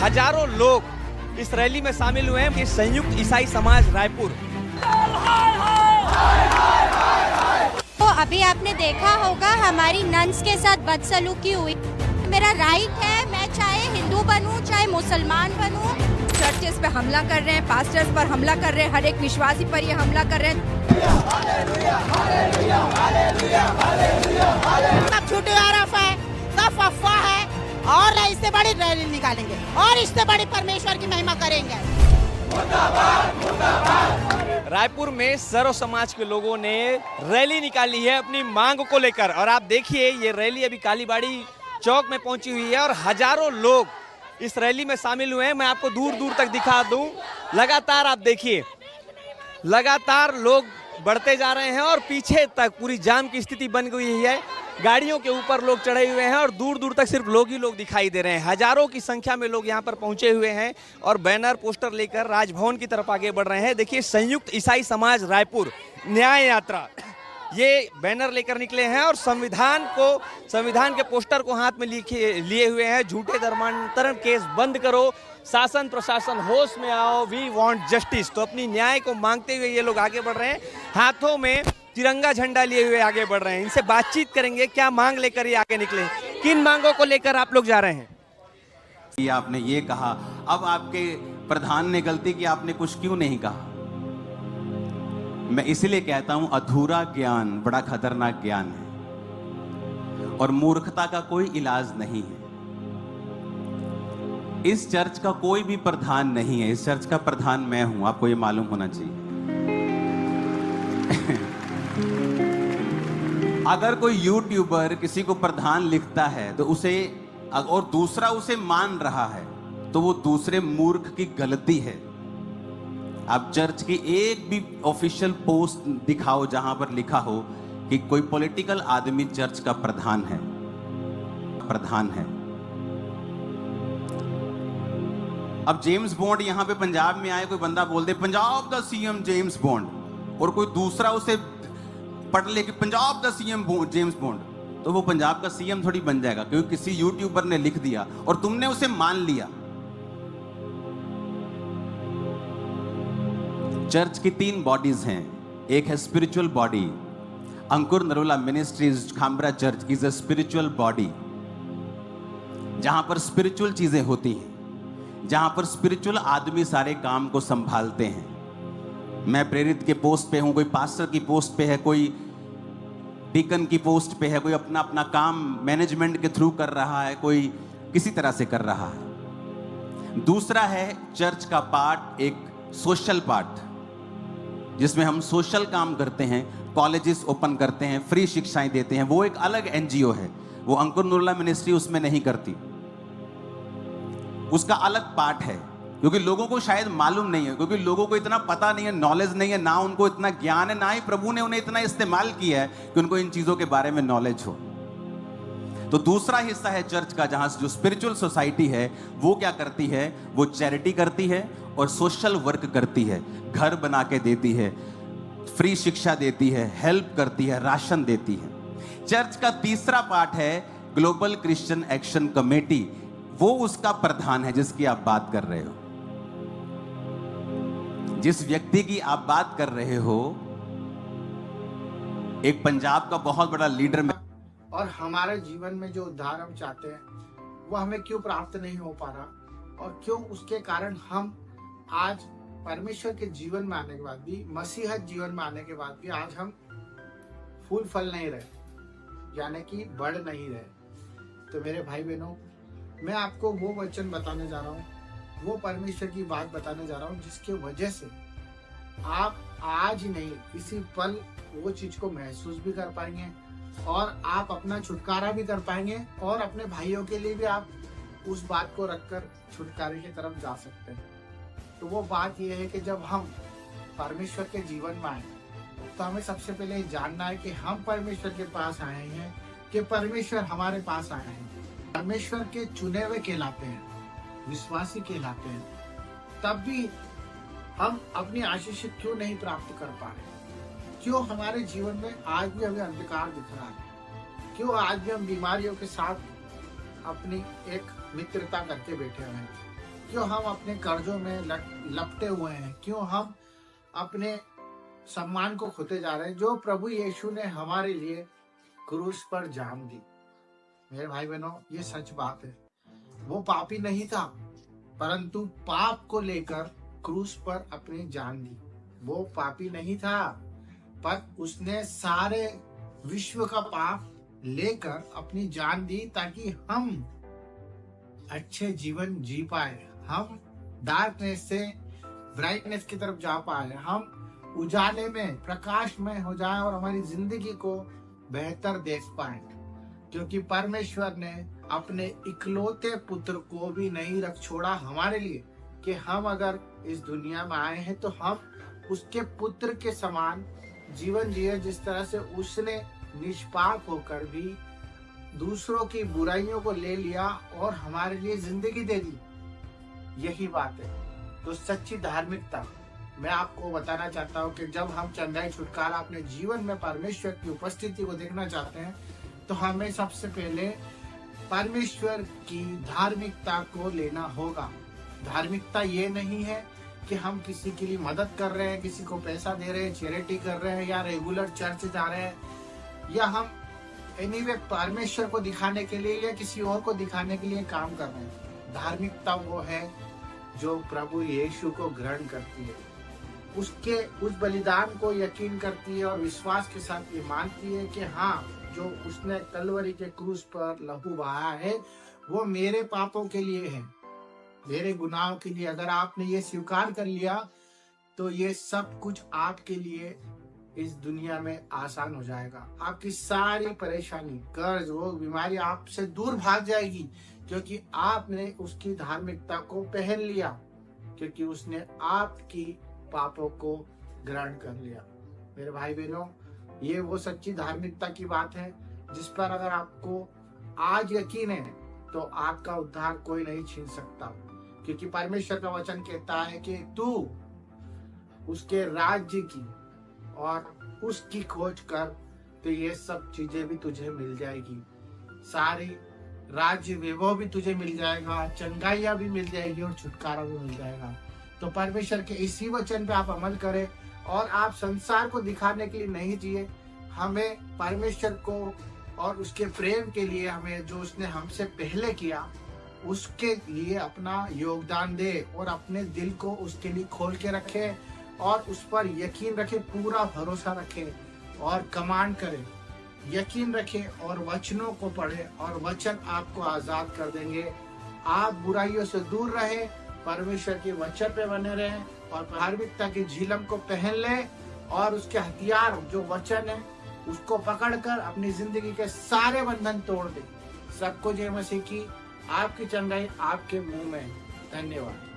हजारों लोग इस रैली में शामिल हुए हैं। संयुक्त ईसाई समाज रायपुर। तो अभी आपने देखा होगा हमारी नन्स के साथ बदसलूकी हुई। मेरा राइट है, मैं चाहे हिंदू बनूं चाहे मुसलमान बनूं। चर्चेस पे हमला कर रहे हैं, पास्टर्स पर हमला कर रहे हैं, हर एक विश्वासी पर ये हमला कर रहे हैं। सब झूठे आरोप है, सब अफवाह है और इससे बड़ी रैली निकालेंगे और इससे बड़ी परमेश्वर की महिमा करेंगे। रायपुर में सर्व समाज के लोगों ने रैली निकाली है अपनी मांग को लेकर और आप देखिए ये रैली अभी कालीबाड़ी चौक में पहुंची हुई है और हजारों लोग इस रैली में शामिल हुए हैं। मैं आपको दूर दूर तक दिखा दूं, लगातार आप देखिए लगातार लोग बढ़ते जा रहे हैं और पीछे तक पूरी जाम की स्थिति बन गई है। गाड़ियों के ऊपर लोग चढ़े हुए हैं और दूर दूर तक सिर्फ लोग ही लोग दिखाई दे रहे हैं। हजारों की संख्या में लोग यहाँ पर पहुंचे हुए हैं और बैनर पोस्टर लेकर राजभवन की तरफ आगे बढ़ रहे हैं। देखिए संयुक्त ईसाई समाज रायपुर न्याय यात्रा ये बैनर लेकर निकले हैं और संविधान के पोस्टर को हाथ में लिए हुए हैं। झूठे धर्मांतरण केस बंद करो, शासन प्रशासन होश में आओ, वी वांट जस्टिस। तो अपनी न्याय को मांगते हुए ये लोग आगे बढ़ रहे हैं, हाथों में तिरंगा झंडा लिए हुए आगे बढ़ रहे हैं। इनसे बातचीत करेंगे, क्या मांग लेकर ये आगे निकले, किन मांगों को लेकर आप लोग जा रहे हैं। आपने ये कहा, अब आपके प्रधान ने गलती की, आपने कुछ क्यों नहीं कहा। मैं इसलिए कहता हूं अधूरा ज्ञान बड़ा खतरनाक ज्ञान है और मूर्खता का कोई इलाज नहीं है। इस चर्च का कोई भी प्रधान नहीं है, इस चर्च का प्रधान मैं हूं, आपको ये मालूम होना चाहिए। अगर कोई यूट्यूबर किसी को प्रधान लिखता है तो उसे और दूसरा उसे मान रहा है तो वो दूसरे मूर्ख की गलती है। आप चर्च की एक भी ऑफिशियल पोस्ट दिखाओ जहां पर लिखा हो कि कोई पॉलिटिकल आदमी चर्च का प्रधान है। अब जेम्स बॉन्ड यहां पे पंजाब में आए, कोई बंदा बोल दे पंजाब दा सीएम जेम्स बॉन्ड, और कोई दूसरा उसे पढ़ ले कि पंजाब दा सीएम जेम्स बॉन्ड, तो वो पंजाब का सीएम थोड़ी बन जाएगा क्योंकि किसी यूट्यूबर ने लिख दिया और तुमने उसे मान लिया। चर्च की 3 बॉडीज हैं। एक है spiritual body. Ankur Narola ministries Khamra church is a spiritual body, जहां पर स्पिरिचुअल चीजें होती हैं, जहां पर स्पिरिचुअल आदमी सारे काम को संभालते हैं। मैं प्रेरित के पोस्ट पे हूं, कोई पास्टर की पोस्ट पे है, कोई डीकन की पोस्ट पे है, कोई अपना अपना काम मैनेजमेंट के थ्रू कर रहा है, कोई किसी तरह से कर रहा है। दूसरा है चर्च का पार्ट, एक सोशल पार्ट, जिसमें हम सोशल काम करते हैं, कॉलेजेस ओपन करते हैं, फ्री शिक्षाएं देते हैं। वो एक अलग एनजीओ है, वो अंकुर नरोला मिनिस्ट्री उसमें नहीं करती, उसका अलग पार्ट है। क्योंकि लोगों को शायद मालूम नहीं है, क्योंकि लोगों को इतना पता नहीं है, नॉलेज नहीं है, ना उनको इतना ज्ञान है, ना ही प्रभु ने उन्हें इतना इस्तेमाल किया है कि उनको इन चीजों के बारे में नॉलेज हो। तो दूसरा हिस्सा है चर्च का, जहां जो स्पिरिचुअल सोसाइटी है वो क्या करती है, वो चैरिटी करती है और सोशल वर्क करती है, घर बना के देती है, फ्री शिक्षा देती है, हेल्प करती है, राशन देती है। चर्च का तीसरा पार्ट है ग्लोबल क्रिश्चियन एक्शन कमेटी, वो उसका प्रधान है जिसकी आप बात कर रहे हो। जिस व्यक्ति की आप बात कर रहे हो एक पंजाब का बहुत बड़ा लीडर में, और हमारे जीवन में जो उद्धार हम चाहते हैं वो हमें क्यों प्राप्त नहीं हो पा रहा, और क्यों उसके कारण हम आज परमेश्वर के जीवन में आने के बाद भी, मसीहत जीवन में आने के बाद भी आज हम फूल फल नहीं रहे, यानी कि बढ़ नहीं रहे। तो मेरे भाई बहनों, मैं आपको वो वचन बताने जा रहा हूँ, वो परमेश्वर की बात बताने जा रहा हूँ, जिसके वजह से आप आज ही नहीं इसी पल वो चीज को महसूस भी कर पाएंगे और आप अपना छुटकारा भी कर पाएंगे और अपने भाइयों के लिए भी आप उस बात को रखकर छुटकारे की तरफ जा सकते हैं। तो वो बात ये है कि जब हम परमेश्वर के जीवन में आए तो हमें सबसे पहले जानना है कि हम परमेश्वर के पास आए हैं कि परमेश्वर हमारे पास आए हैं। परमेश्वर के चुने हुए कहलाते हैं, विश्वासी कहलाते हैं, तब भी हम अपनी आशीष क्यों नहीं प्राप्त कर पा रहे? क्यों हमारे जीवन में आज भी हमें अंधकार दिख रहा है? क्यों आज भी हम बीमारियों के साथ अपनी एक मित्रता करके बैठे हुए हैं? क्यों हम अपने कर्जों में लपटे हुए हैं, क्यों हम अपने सम्मान को खोते जा रहे हैं, जो प्रभु यीशु ने हमारे लिए क्रूस पर जान दी। मेरे भाई बहनों, ये सच बात है। वो पापी नहीं था, परंतु पाप को लेकर क्रूस पर अपनी जान दी। वो पापी नहीं था, पर उसने सारे विश्व का पाप लेकर अपनी जान दी ताकि हम अच्छे जीवन जी पाए, हम डार्कनेस से ब्राइटनेस की तरफ जा पाए, हम उजाले में प्रकाश में हो जाए और हमारी जिंदगी को बेहतर देख पाए। क्योंकि परमेश्वर ने अपने इकलौते पुत्र को भी नहीं रख छोड़ा हमारे लिए, कि हम अगर इस दुनिया में आए हैं तो हम उसके पुत्र के समान जीवन जिए, जिस तरह से उसने निष्पाप होकर भी दूसरों की बुराइयों को ले लिया और हमारे लिए जिंदगी दे दी। यही बात है। तो सच्ची धार्मिकता मैं आपको बताना चाहता हूँ कि जब हम चंगाई छुटकारा अपने जीवन में परमेश्वर की उपस्थिति को देखना चाहते हैं, तो हमें सबसे पहले परमेश्वर की धार्मिकता को लेना होगा। धार्मिकता ये नहीं है कि हम किसी के लिए मदद कर रहे हैं, किसी को पैसा दे रहे हैं, चैरिटी कर रहे हैं, या रेगुलर चर्च जा रहे हैं, या हम एनीवे परमेश्वर को दिखाने के लिए या किसी और को दिखाने के लिए काम कर रहे हैं। धार्मिकता वो है जो प्रभु यीशु को ग्रहण करती है, उसके उस बलिदान को यकीन करती है और विश्वास के साथ ये मानती है कि हाँ, जो उसने कलवरी के क्रूस पर लहू बहाया है वो मेरे पापों के लिए है, मेरे गुनाहों के लिए। अगर आपने ये स्वीकार कर लिया तो ये सब कुछ आपके लिए इस दुनिया में आसान हो जाएगा। आपकी सारी परेशानी, कर्ज, रोग, बीमारी आपसे दूर भाग जाएगी, क्योंकि आपने उसकी धार्मिकता को पहन लिया, क्योंकि उसने आपकी पापों को ग्रहण कर लिया। मेरे भाई बहनों, ये वो सच्ची धार्मिकता की बात है जिस पर अगर आपको आज यकीन है तो आपका उद्धार कोई नहीं छीन सकता, क्योंकि परमेश्वर का वचन कहता है कि तू उसके राज्य की और उसकी खोज कर तो ये सब चीजें भी तुझे मिल जाएगी, सारी राज्य वैभव भी तुझे मिल जाएगा, चंगाइयां भी मिल जाएगी और छुटकारा भी मिल जाएगा। तो परमेश्वर के इसी वचन पे आप अमल करें और आप संसार को दिखाने के लिए नहीं जिए। हमें परमेश्वर को और उसके प्रेम के लिए, हमें जो उसने हमसे पहले किया उसके लिए अपना योगदान दे और अपने दिल को उसके लिए खोल के रखे और उस पर यकीन रखे, पूरा भरोसा रखे और कमांड करे, यकीन रखे और वचनों को पढ़े और वचन आपको आजाद कर देंगे। आप बुराइयों से दूर रहे, परमेश्वर के वचन पे बने रहें और धार्मिकता की झिलम को पहन ले और उसके हथियार जो वचन है उसको पकड़कर अपनी जिंदगी के सारे बंधन तोड़ दे। सबको जय मसीह की। आपकी चंगाई आपके मुंह में। धन्यवाद।